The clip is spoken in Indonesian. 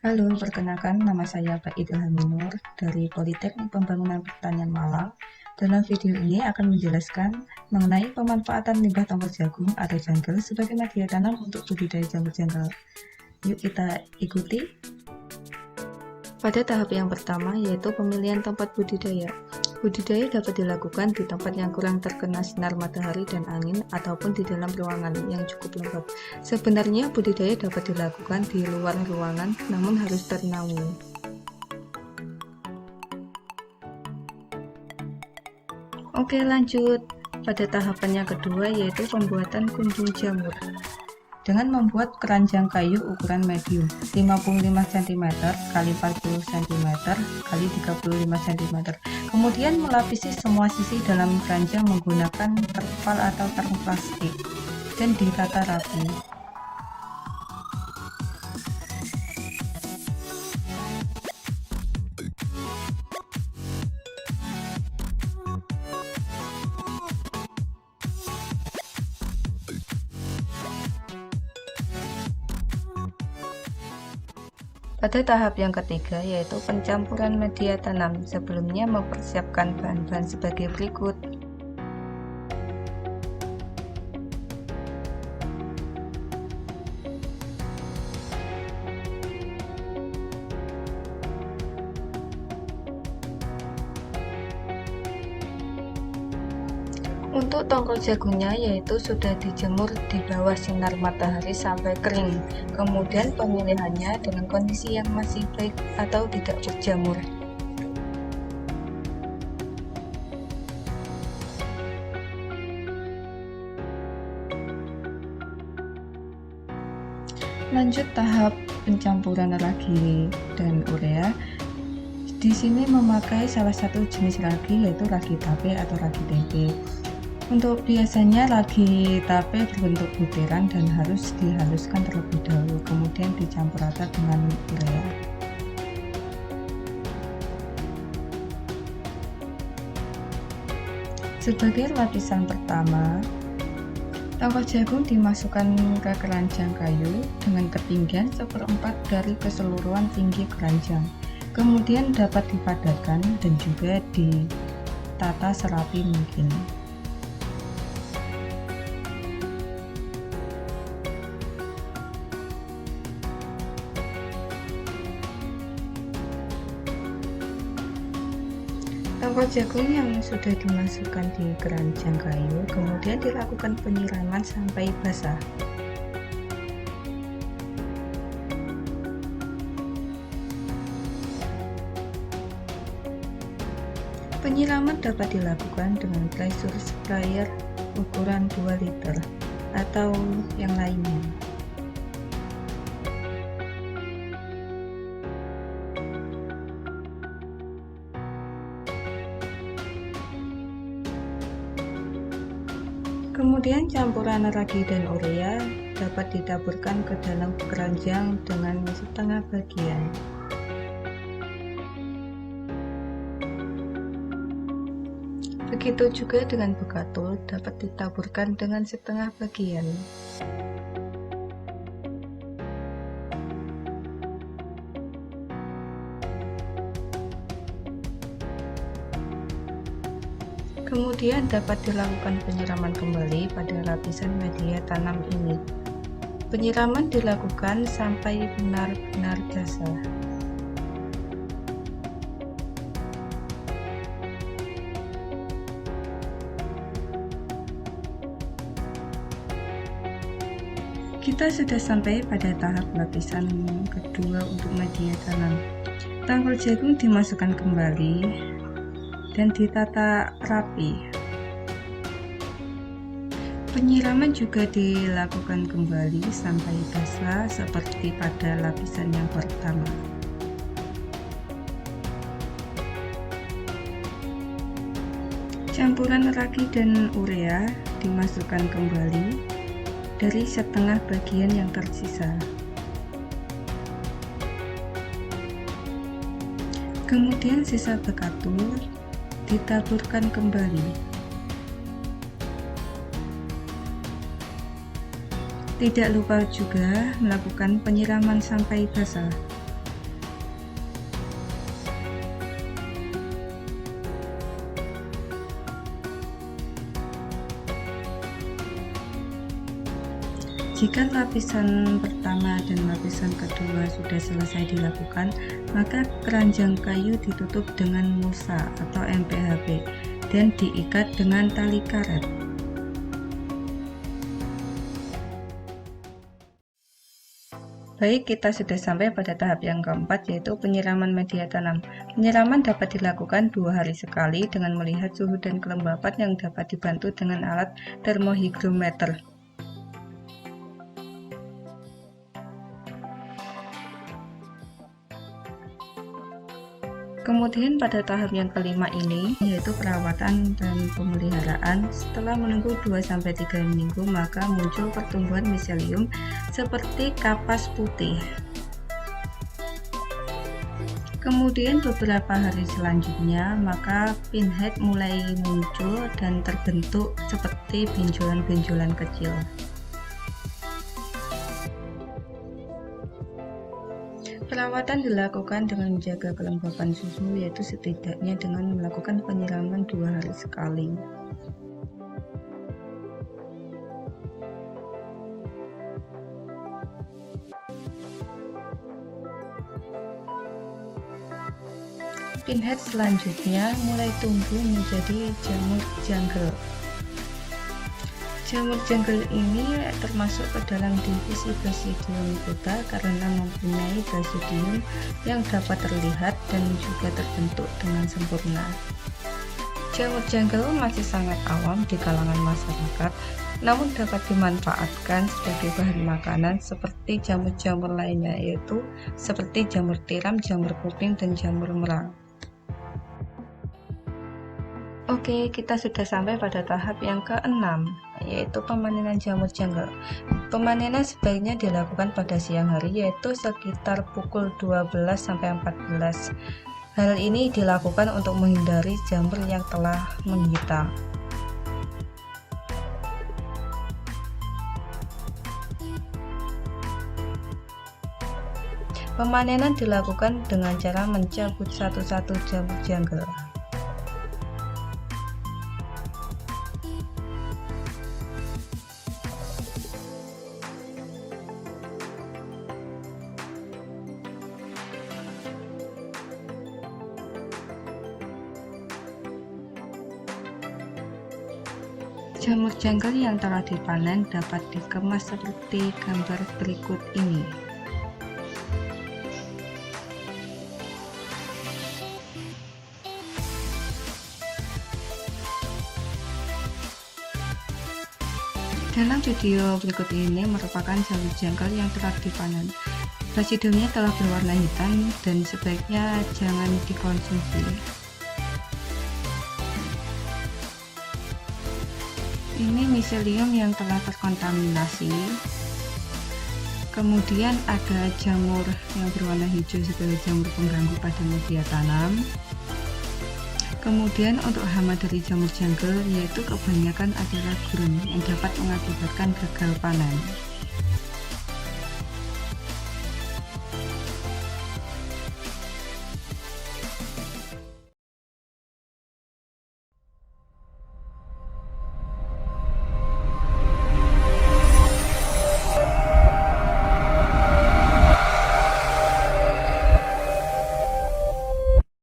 Halo, perkenalkan nama saya Baik Ilhami Nur dari Politeknik Pembangunan Pertanian Malang. Dalam video ini akan menjelaskan mengenai pemanfaatan limbah tongkol jagung atau janggal sebagai media tanam untuk budidaya jamur-janggal. Yuk kita ikuti. Pada tahap yang pertama yaitu pemilihan tempat budidaya. Budidaya dapat dilakukan di tempat yang kurang terkena sinar matahari dan angin ataupun di dalam ruangan yang cukup lembab. Sebenarnya budidaya dapat dilakukan di luar ruangan namun harus ternaungi. Oke, lanjut. Pada tahapan yang kedua yaitu pembuatan kunjung jamur. Dengan membuat keranjang kayu ukuran medium 55 cm x 40 cm x 35 cm. Kemudian melapisi semua sisi dalam keranjang menggunakan terpal atau karung plastik dan ditata rapi. Pada tahap yang ketiga yaitu pencampuran media tanam. Sebelumnya mempersiapkan bahan-bahan sebagai berikut. Untuk tongkol jagungnya yaitu sudah dijemur di bawah sinar matahari sampai kering. Kemudian pemilihannya dengan kondisi yang masih baik atau tidak berjamur. Lanjut tahap pencampuran ragi dan urea. Di sini memakai salah satu jenis ragi yaitu ragi tape atau ragi tempe. Untuk biasanya ragi tape berbentuk butiran dan harus dihaluskan terlebih dahulu, kemudian dicampur rata dengan urea. Sebagai lapisan pertama, tongkol jagung dimasukkan ke keranjang kayu dengan ketinggian 1/4 dari keseluruhan tinggi keranjang. Kemudian dapat dipadatkan dan juga ditata serapi mungkin. Tongkol jagung yang sudah dimasukkan di keranjang kayu kemudian dilakukan penyiraman sampai basah. Penyiraman dapat dilakukan dengan pressure sprayer ukuran 2 liter atau yang lainnya. Kemudian campuran ragi dan urea dapat ditaburkan ke dalam keranjang dengan setengah bagian. Begitu juga dengan bekatul dapat ditaburkan dengan setengah bagian. Kemudian dapat dilakukan penyiraman kembali pada lapisan media tanam ini. Penyiraman dilakukan sampai benar-benar basah. Kita sudah sampai pada tahap lapisan kedua untuk media tanam. Tongkol jagung dimasukkan kembali dan ditata rapi. Penyiraman juga dilakukan kembali sampai basah seperti pada lapisan yang pertama. Campuran ragi dan urea dimasukkan kembali dari setengah bagian yang tersisa. Kemudian sisa bekatul ditaburkan kembali. Tidak lupa juga melakukan penyiraman sampai basah. Jika lapisan pertama dan lapisan kedua sudah selesai dilakukan, maka keranjang kayu ditutup dengan mulsa atau MPHP dan diikat dengan tali karet. Baik, kita sudah sampai pada tahap yang keempat, yaitu penyiraman media tanam. Penyiraman dapat dilakukan 2 hari sekali dengan melihat suhu dan kelembapan yang dapat dibantu dengan alat termohygrometer. Kemudian pada tahap yang kelima ini, yaitu perawatan dan pemeliharaan. Setelah menunggu 2-3 minggu, maka muncul pertumbuhan miselium seperti kapas putih. Kemudian beberapa hari selanjutnya, maka pinhead mulai muncul dan terbentuk seperti benjolan-benjolan kecil. Perawatan dilakukan dengan menjaga kelembapan susu, yaitu setidaknya dengan melakukan penyiraman 2 hari sekali. Pinhead selanjutnya mulai tumbuh menjadi jamur jungle. Jamur jungle ini termasuk ke dalam divisi Basidiomycota karena mempunyai basidium yang dapat terlihat dan juga terbentuk dengan sempurna. Jamur jungle masih sangat awam di kalangan masyarakat, namun dapat dimanfaatkan sebagai bahan makanan seperti jamur-jamur lainnya, yaitu seperti jamur tiram, jamur kuping, dan jamur merang. Oke, kita sudah sampai pada tahap yang ke-6, yaitu pemanenan jamur jungle. Pemanenan sebaiknya dilakukan pada siang hari, yaitu sekitar pukul 12-14. Hal ini dilakukan untuk menghindari jamur yang telah menghitam. Pemanenan dilakukan dengan cara mencabut satu-satu jamur jungle. Jamur jungle yang telah dipanen dapat dikemas seperti gambar berikut ini. Dalam video berikut ini merupakan jamur jungle yang telah dipanen. Basidiumnya telah berwarna hitam dan sebaiknya jangan dikonsumsi. Ini miselium yang telah terkontaminasi. Kemudian ada jamur yang berwarna hijau sebagai jamur pengganggu pada media tanam. Kemudian untuk hama dari jamur jungle, yaitu kebanyakan adalah gurun yang dapat mengakibatkan gagal panen.